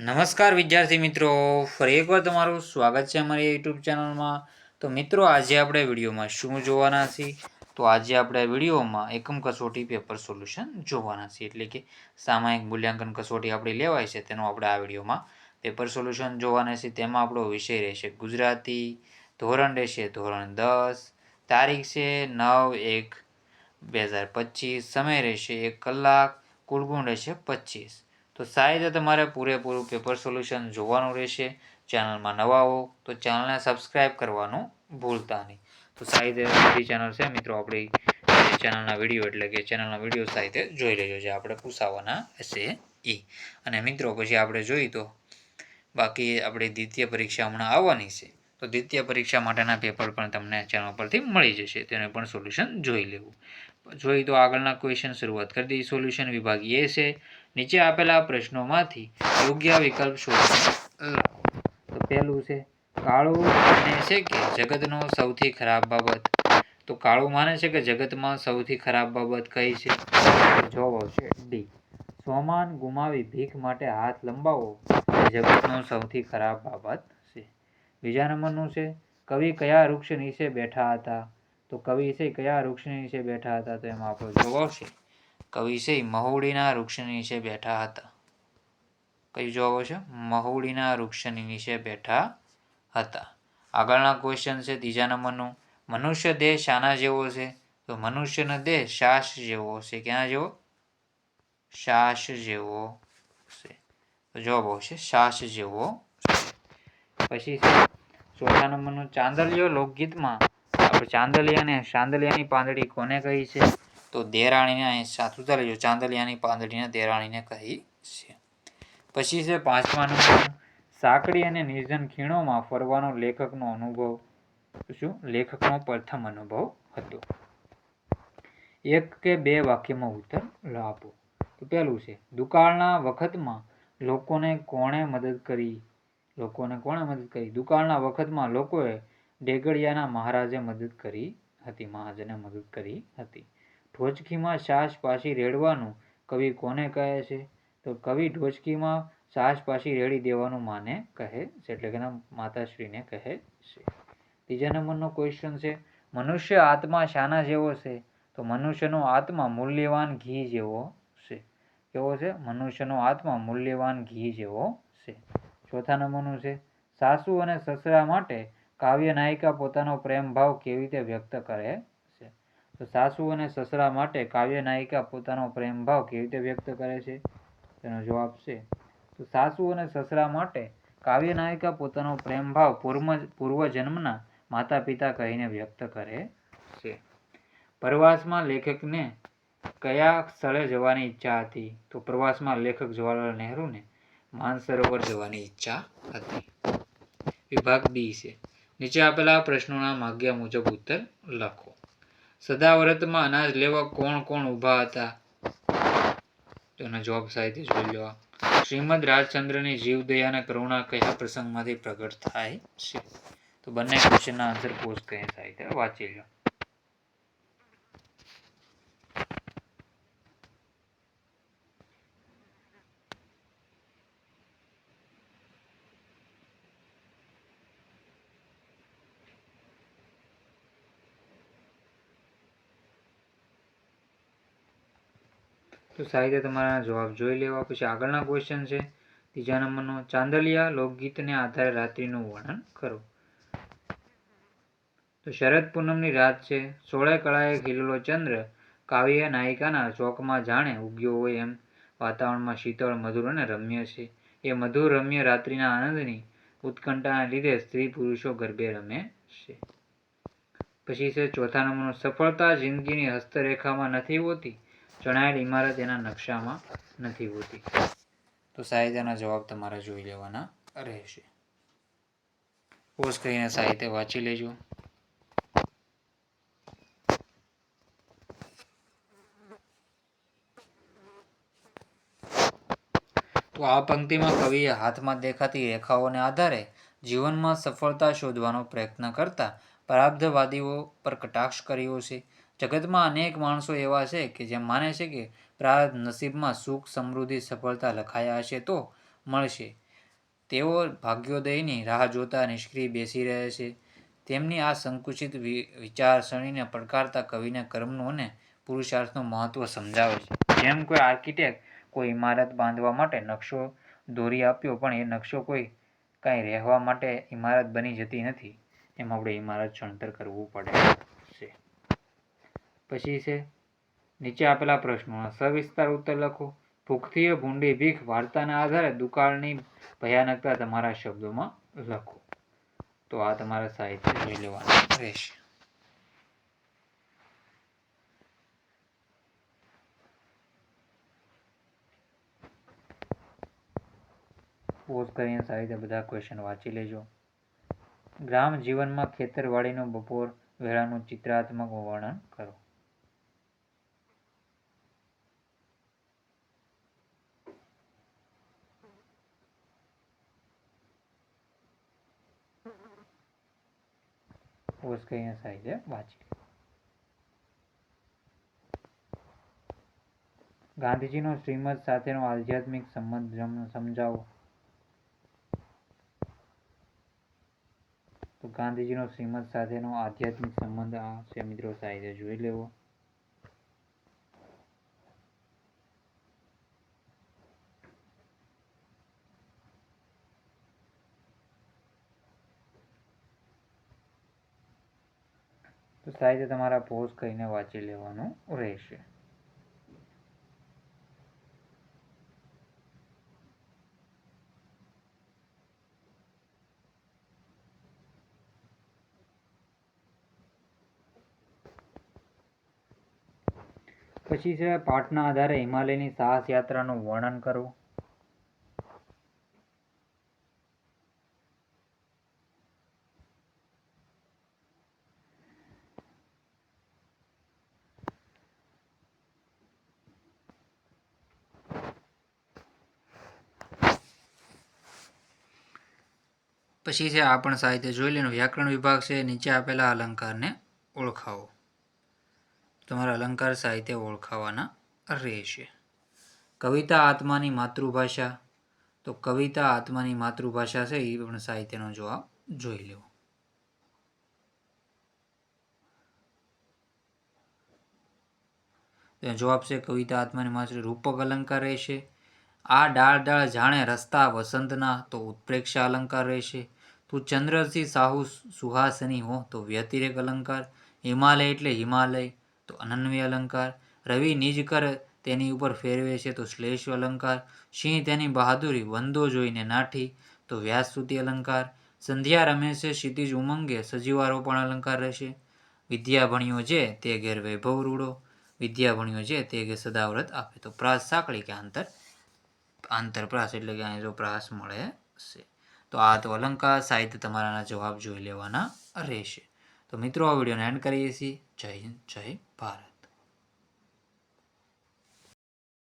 નમસ્કાર વિદ્યાર્થી મિત્રો, ફરી એકવાર તમારું સ્વાગત છે અમારી યુટ્યુબ ચેનલમાં. તો મિત્રો, આજે આપણે વિડીયોમાં શું જોવાના છીએ? તો આજે આપણે વિડીયોમાં એકમ કસોટી પેપર સોલ્યુશન જોવાના છીએ, એટલે કે સામાયિક મૂલ્યાંકન કસોટી આપણી લેવાય છે તેનું આપણે આ વિડીયોમાં પેપર સોલ્યુશન જોવાના છીએ. તેમાં આપણો વિષય રહેશે ગુજરાતી, ધોરણ રહેશે ધોરણ 10, તારીખ છે 9/1/2025, સમય રહેશે 1 કલાક, કુલ ગુણ રહેશે 25. તો સાહેબ તમારે પૂરેપૂરું પેપર સોલ્યુશન જોવાનું રહેશે. ચેનલમાં નવા હો તો ચેનલને સબસ્ક્રાઈબ કરવાનું ભૂલતા નહીં. તો સાહેબ બધી ચેનલ છે મિત્રો આપણી ચેનલના વિડીયો, એટલે કે ચેનલના વિડીયો સાહેબ જોઈ લેજો જે આપણે પૂછાવાના હશે એ. અને મિત્રો પછી આપણે જોઈએ તો બાકી આપણી દ્વિતીય પરીક્ષા હમણાં આવવાની છે, તો દ્વિતીય પરીક્ષા માટેના પેપર પણ તમને ચેનલ પરથી મળી જશે, તેને પણ સોલ્યુશન જોઈ લેવું. જોઈએ તો આગળના ક્વેશ્ચન શરૂઆત કરી દઈએ. સોલ્યુશન વિભાગ એ છે. નીચે આપેલા પ્રશ્નોમાંથી યોગ્ય વિકલ્પ શોધો. તો પહેલું છે કાળુ માને છે કે જગતનો સૌથી ખરાબ બાબત. તો કાળુ માને છે કે જગતમાં સૌથી ખરાબ બાબત કઈ છે? જવાબ આવશે ડી. સોમાન ગુમાવી ભીખ માટે હાથ લંબાવો જગતનો સૌથી ખરાબ બાબત છે. બીજા નંબરનું છે કવિ કયા વૃક્ષ નીચે બેઠા હતા? તો કવિ છે કયા વૃક્ષ નીચે બેઠા હતા? તો એમાં આપણો જવાબ આવશે કવિ છે મહુડીના વૃક્ષ નીચે બેઠા હતા. કયું જવાબ આવશે? મહુડીના વૃક્ષની નીચે બેઠા હતા. આગળના ક્વેશ્ચન છે ત્રીજા નંબરનું, મનુષ્ય દેહ શાના જેવો છે? તો મનુષ્યનો દેહ શ્વાસ જેવો છે. ક્યાં જેવો? શ્વાસ જેવો છે. તો જવાબ આવશે શ્વાસ જેવો છે. પછી છે ચોથા નંબરનું, ચાંદલિયો લોકગીતમાં આપણે ચાંદલિયાને ચાંદલિયાની પાંદડી કોને કહી છે? તો દેરાણીને. સાચું ચાલીજો, ચાંદલિયાની પાંદડીને દેરાણીને કહી છે. પછી છે પાંચમા નંબરનું, સાંકડી અને નિર્જન ખીણોમાં ફરવાનો લેખકનો અનુભવ શું? લેખકનો પ્રથમ અનુભવ હતો. એક કે બે વાક્યમાં ઉત્તર આપો. તો પહેલું છે દુકાળના વખતમાં લોકોને કોણે મદદ કરી? દુકાળના વખતમાં લોકોએ ડેગડિયાના મહારાજે મદદ કરી હતી. મહાજને મદદ કરી હતી. ઢોચકીમાં છાશ પાછી રેડવાનું કવિ કોને કહે છે? તો કવિ ઢોચકીમાં છાશ પાછી રેડી દેવાનું માને કહે છે, એટલે કે માતાશ્રીને કહે છે. ત્રીજા નંબરનો ક્વેશ્ચન છે મનુષ્ય આત્મા શાના જેવો છે? તો મનુષ્યનો આત્મા મૂલ્યવાન ઘી જેવો છે. કેવો છે? મનુષ્યનો આત્મા મૂલ્યવાન ઘી જેવો છે. ચોથા નંબરનું છે સાસુ અને સસરા માટે કાવ્ય નાયિકા પોતાનો પ્રેમ ભાવ કેવી રીતે વ્યક્ત કરે છે? તો સાસુ અને સસરા માટે કાવ્ય નાયિકા પોતાનો પ્રેમ ભાવ કેવી રીતે વ્યક્ત કરે છે? તેનો જવાબ છે તો સાસુ અને સસરા માટે કાવ્ય નાયિકા પોતાનો પ્રેમ ભાવ પૂર્વજન્મના માતા પિતા કહીને વ્યક્ત કરે છે. પ્રવાસમાં લેખકને કયા સ્થળે જવાની ઈચ્છા હતી? તો પ્રવાસમાં લેખક જવાહરલાલ નહેરુને માનસરોવર જવાની ઈચ્છા હતી. વિભાગ બી છે. નીચે આપેલા પ્રશ્નોના માગ્યા મુજબ ઉત્તર લખો. સદાવ્રતમાં અનાજ લેવા કોણ કોણ ઊભા હતા? તેનો જવાબ સાહિત્ય જોઈ લેવા. શ્રીમદ રાજચંદ્રની જીવદયા અને કરુણા કયા પ્રસંગમાંથી પ્રગટ થાય છે? તો બંને ક્વેશ્ચનના આન્સર પોસ્ટ કરીને સાહિત્ય વાંચી લો. તો સાહિત્ય તમારા જવાબ જોઈ લેવા. પછી આગળના ક્વેશ્ચન છે ત્રીજા નંબરનો, ચાંદલિયા લોકગીતને આધારે રાત્રિનું વર્ણન કરો. તો શરદ પૂનમની રાત છે, સોળે કળાએ ખીલેલો ચંદ્ર કાવ્ય નાયિકાના ચોકમાં જાણે ઉગ્યો હોય એમ વાતાવરણમાં શીતળ, મધુર અને રમ્ય છે. એ મધુર રમ્ય રાત્રિના આનંદની ઉત્કંઠાને લીધે સ્ત્રી પુરુષો ગરબે રમે છે. પછી છે ચોથા નંબરનો, સફળતા જિંદગીની હસ્તરેખામાં નથી હોતી, ચણાયેલ ઇમારત એના નકશામાં નથી હોતી. તો સાહિત્યના જવાબ તમારે જોઈ લેવાના રહેશે. પોઝ કરીને સાહિત્ય વાંચી લેજો. તો આ પંક્તિમાં કવિએ હાથમાં દેખાતી રેખાઓને આધારે જીવનમાં સફળતા શોધવાનો પ્રયત્ન કરતા પ્રારબ્ધવાદીઓ પર કટાક્ષ કર્યો છે. જગતમાં અનેક માણસો એવા છે કે જે માને છે કે પ્રારબ્ધ નસીબમાં સુખ, સમૃદ્ધિ, સફળતા લખાયા હશે તો મળશે. તેઓ ભાગ્યોદયની રાહ જોતા નિષ્ક્રિય બેસી રહે છે. તેમની આ સંકુચિત વિચારસરણીને પડકારતા કવિને કર્મનું અને પુરુષાર્થનું મહત્વ સમજાવે છે. જેમ કોઈ આર્કિટેક્ટ કોઈ ઇમારત બાંધવા માટે નકશો દોરી આપ્યો, પણ એ નકશો કાંઈ રહેવા માટે ઇમારત બની જતી નથી. એમ આપણે ઇમારત છણતર કરવું પડે છે. પછી છે નીચે આપેલા પ્રશ્નોના સવિસ્તાર ઉત્તર લખો. ભૂખથી ભૂંડી ભીખ વાર્તાના આધારે દુકાળની ભયાનકતા તમારા શબ્દોમાં લખો. તો આ તમારા સાહિત્ય જોઈ લેવાનું રહેશે. પોઝ કરીને સાહિત્ય બધા ક્વેશ્ચન વાંચી લેજો. ગ્રામ જીવનમાં ખેતરવાડીનું બપોર વેળાનું ચિત્રાત્મક વર્ણન કરો. પોઝ કરીને સાહિત્ય વાંચી લો. ગાંધીજીનો શ્રીમદ સાથેનો આધ્યાત્મિક સંબંધ સમજાવો. તો ગાંધીજીનો શ્રીમદ સાથેનો આધ્યાત્મિક સંબંધ આ છે મિત્રો, સાહિત્ય જોઈ લેવો. તો સાહિત્ય તમારા પોઝ કરીને વાંચી લેવાનું રહેશે. પછી છે પાઠના આધારે હિમાલયની સાહસ યાત્રાનું વર્ણન કરો. પછી છે આ પણ સાહિત્ય જોઈ લેવાનું. વ્યાકરણ વિભાગ છે. નીચે આપેલા અલંકારને ઓળખાવો. તમારા અલંકાર સાહિત્ય ઓળખાવાના રહેશે. કવિતા આત્માની માતૃભાષા. તો કવિતા આત્માની માતૃભાષા છે એ પણ સાહિત્યનો જવાબ જોઈ લેવો. જવાબ છે કવિતા આત્માની માતૃ. રૂપક અલંકાર રહેશે. આ ડાળ ડાળ જાણે રસ્તા વસંતના, તો ઉત્પ્રેક્ષા અલંકાર રહેશે. તું ચંદ્રથી સાહુ સુહાસની હો, તો વ્યતિરેક અલંકાર. હિમાલય એટલે હિમાલય, તો અનન્વય અલંકાર. રવિ નિજ કર તેની ઉપર ફેરવે છે, તો શ્લેષ અલંકાર. સિંહ તેની બહાદુરી વંદો જોઈને નાઠી, તો વ્યાસસ્તુતિ અલંકાર. સંધ્યા રમે છે ક્ષિતિજ ઉમંગે, સજીવારોપણ અલંકાર રહેશે. વિદ્યા ભણ્યો છે તે ઘેર વૈભવ રૂડો, વિદ્યા ભણ્યો છે તે ઘેર સદાવ્રત આપે. તો પ્રાસ સાંકળી કે આંતરપ્રાસ એટલે કે અહીં જો પ્રાસ મળે છે. તો આ તો અલંકાર સાહિત્ય તમારાના જવાબ જોઈ લેવાના રહેશે. તો મિત્રો આ વિડીયોને એન્ડ કરીએ છીએ. જય હિન્દ, જય ભારત.